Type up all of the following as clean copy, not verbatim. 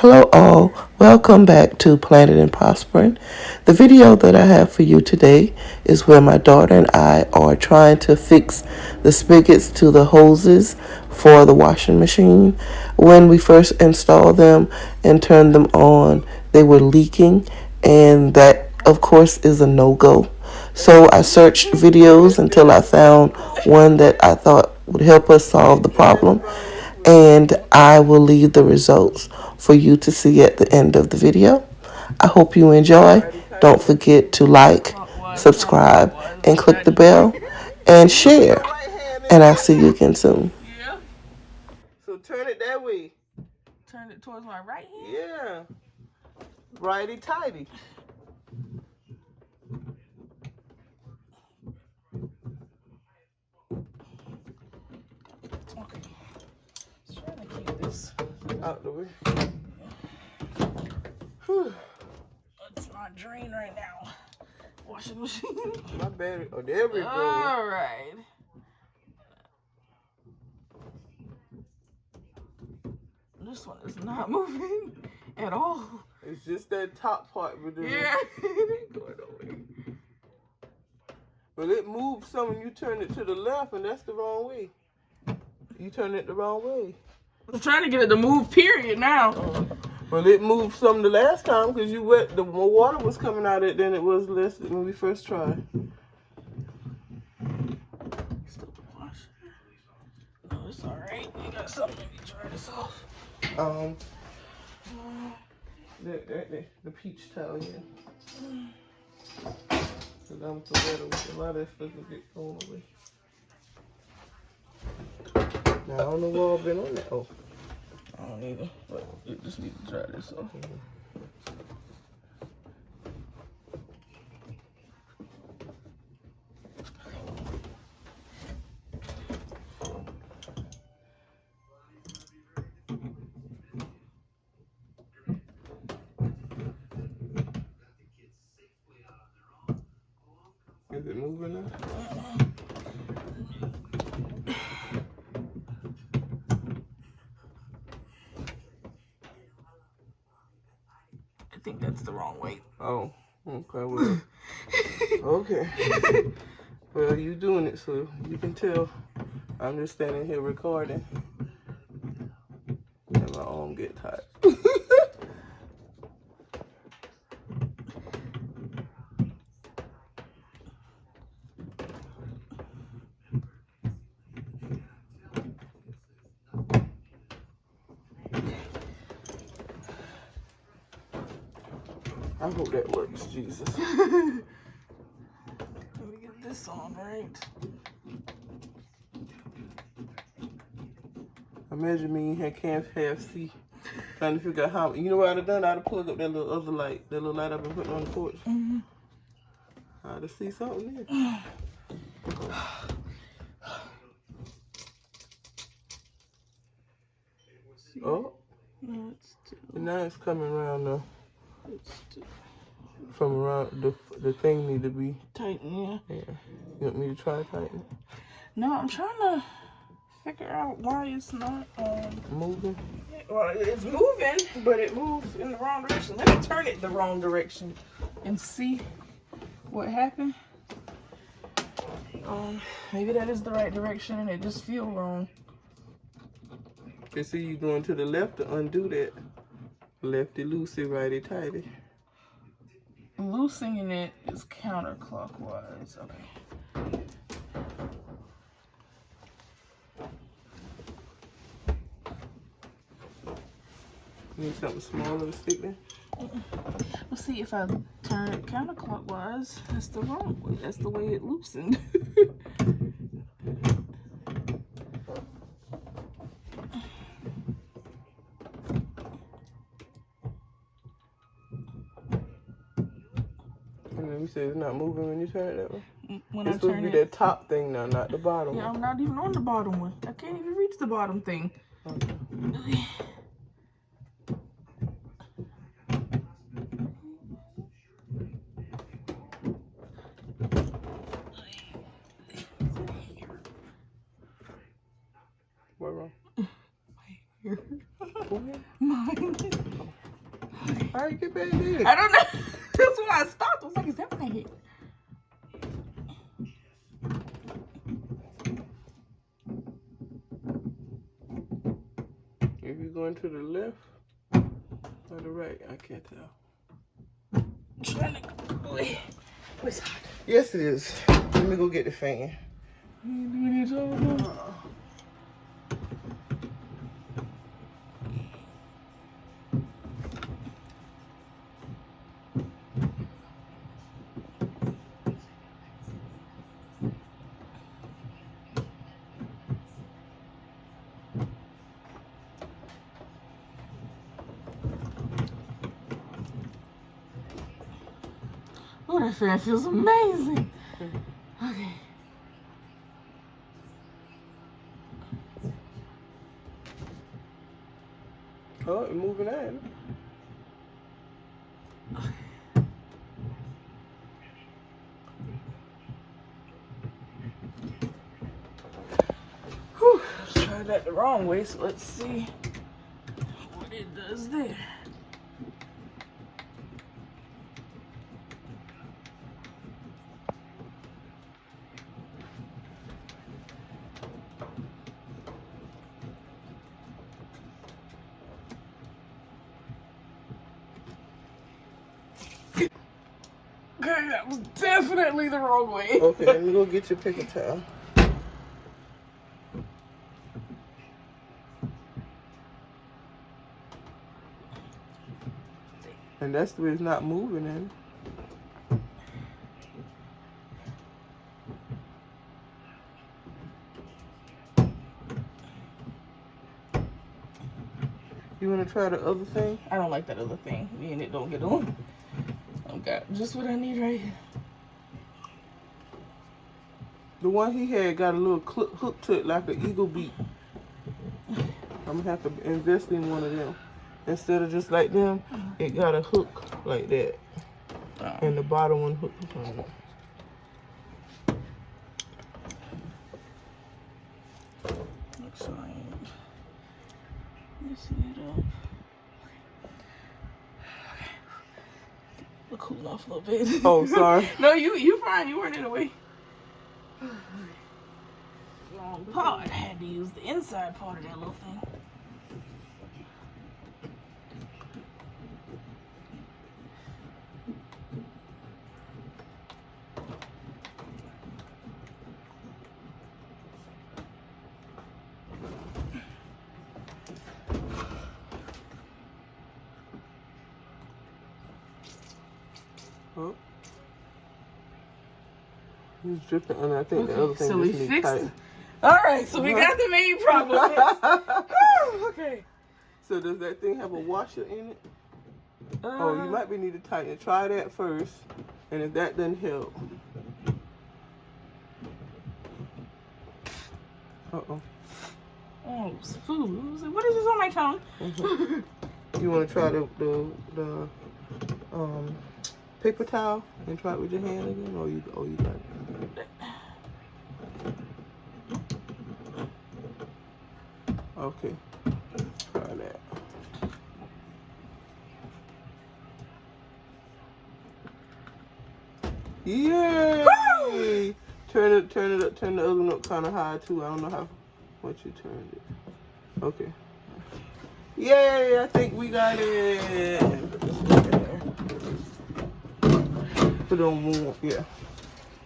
Hello all, welcome back to Planted and Prospering. The video that I have for you today is where my daughter and I are trying to fix the spigots to the hoses for the washing machine. When we first installed them and turned them on, they were leaking, and that of course is a no-go. So I searched videos until I found one that I thought would help us solve the problem, and I will leave the results for you to see at the end of the video. I hope you enjoy. Don't forget to like, subscribe, and click the bell and share. And I'll see you again soon. Yeah. So turn it that way. Turn it towards my right hand? Yeah. Righty-tighty. Okay. Just trying to keep this out the way. Let's not drain right now. Washing machine. My battery. Oh, there we go. All right. This one is not moving at all. It's just that top part. With the yeah, it ain't going away. But it moves some when you turn it to the left, and that's the wrong way. You turn it the wrong way. I'm trying to get it to move, period, now. Well, it moved some the last time because you wet. The more water was coming out of it than it was less when we first tried. Still wash. No, it's all right. You got something to dry this off. The peach towel, yeah. Because I'm so better with a lot of that stuff will get thrown away. Now, I don't know what I've been on that. Oh. I don't either, but you just need to dry this off. Is it moving now? I think that's the wrong way. Oh, okay. Well, okay. Well, you doing it, so you can tell. I'm just standing here recording, and my arm get tired. I hope that works, Jesus. Let me get this on right. Imagine me and can't half see. Trying to figure out how. You know what I'd have done? I'd have plugged up that little other light. That little light I've been putting on the porch. I'd have seen something there. Oh. No, it's still. And now it's coming around though. It's still. From around the thing need to be Tighten, yeah. Yeah. You want me to try to tighten it? No, I'm trying to figure out why it's not moving. Well, it's moving, but it moves in the wrong direction. Let me turn it the wrong direction and see what happened. Maybe that is the right direction and it just feels wrong. You see you going to the left to undo that. Lefty loosey, righty tighty. Loosening it is counterclockwise. Okay. Need something smaller to stick there? Let's see if I turn it counterclockwise. That's the wrong way. That's the way it loosened. And you said it's not moving when you turn it that way? When it's I supposed turn to be that top thing now, not the bottom Yeah, one. I'm not even on the bottom one. I can't even reach the bottom thing. Okay. Where wrong? Here. Where? Mine. How you get back there? I don't know. That's why I stopped. I was like, is that my head? If you're going to the left or the right, I can't tell. I'm trying to go away. It's hot. Yes, it is. Let me go get the fan. Oh, that fan feels amazing. Okay. Oh, it's moving in. Whew. Tried that the wrong way, so let's see what it does there. Okay, that was definitely the wrong way. Okay, let me go get your paper towel. And that's the way it's not moving in. You want to try the other thing? I don't like that other thing. Me and it don't get along. I've got just what I need right here. The one he had got a little hook to it like an eagle beak. I'm going to have to invest in one of them. Instead of just like them, it got a hook like that. And the bottom one hooked on it. Looks like messing it up. We'll cool off a little bit. Oh, sorry. No, you fine. You weren't in the way. Wrong part. I had to use the inside part of that little thing. Oh. He's dripping, and I think the other thing so just we needs fixed tight. it. All right, so we got the main problem fixed. Okay. So does that thing have a washer in it? Oh, you might be need to tighten it. Try that first, and if that doesn't help. Uh-oh. Oh, it's food. What is this on my tongue? You want to try the paper towel and try it with your hand again, or you got it? Okay, try that. Yay! Turn it up. Turn the other one up kind of high too. I don't know how much you turned it. Okay. Yay! I think we got it. Put it on warm. Yeah.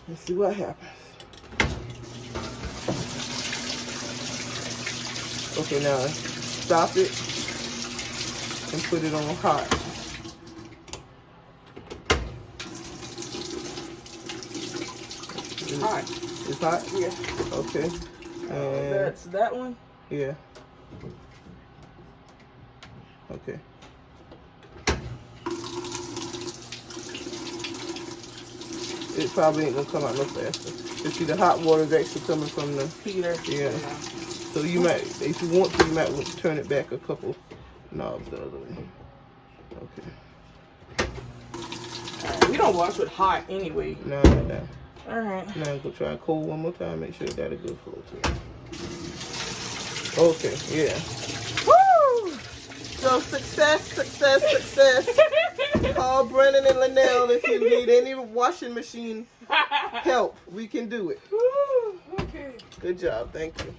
Let's see what happens. Okay, now stop it and put it on hot. Hot. It's hot? Yeah. Okay. And That's that one? yeah. Okay. It probably ain't gonna come out no faster. You see, the hot water is actually coming from the heater. Yeah. So you might, if you want to, you might want to turn it back a couple knobs the other way. Okay. We don't wash with hot anyway. No. All right. Now go try cold one more time. Make sure it got a good flow to it. Okay. Yeah. Woo! So success. Call Brennan and Lynelle if you need any washing machine help. We can do it. Okay. Good job. Thank you.